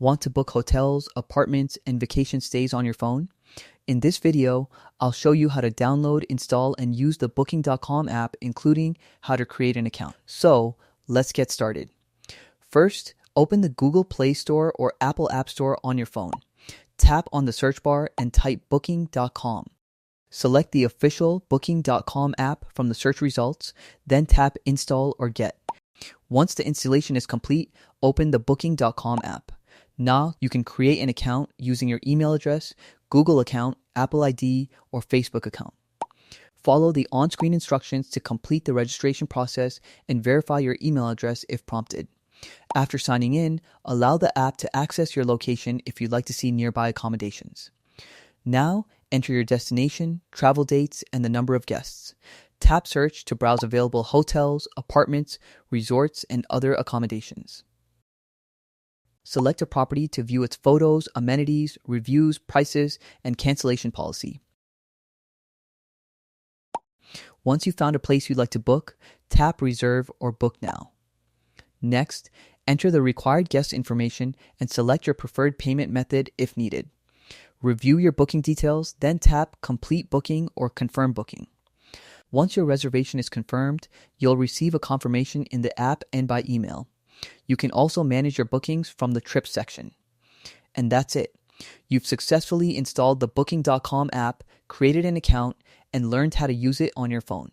Want to book hotels, apartments, and vacation stays on your phone? In this video, I'll show you how to download, install, and use the Booking.com app, including how to create an account. So, let's get started. First, open the Google Play Store or Apple App Store on your phone. Tap on the search bar and type Booking.com. Select the official Booking.com app from the search results, then tap Install or Get. Once the installation is complete, open the Booking.com app. Now you can create an account using your email address, Google account, Apple ID, or Facebook account. Follow the on-screen instructions to complete the registration process and verify your email address if prompted. After signing in, allow the app to access your location if you'd like to see nearby accommodations. Now, enter your destination, travel dates, and the number of guests. Tap Search to browse available hotels, apartments, resorts, and other accommodations. Select a property to view its photos, amenities, reviews, prices, and cancellation policy. Once you've found a place you'd like to book, tap Reserve or Book Now. Next, enter the required guest information and select your preferred payment method if needed. Review your booking details, then tap Complete Booking or Confirm Booking. Once your reservation is confirmed, you'll receive a confirmation in the app and by email. You can also manage your bookings from the Trips section. And that's it. You've successfully installed the Booking.com app, created an account, and learned how to use it on your phone.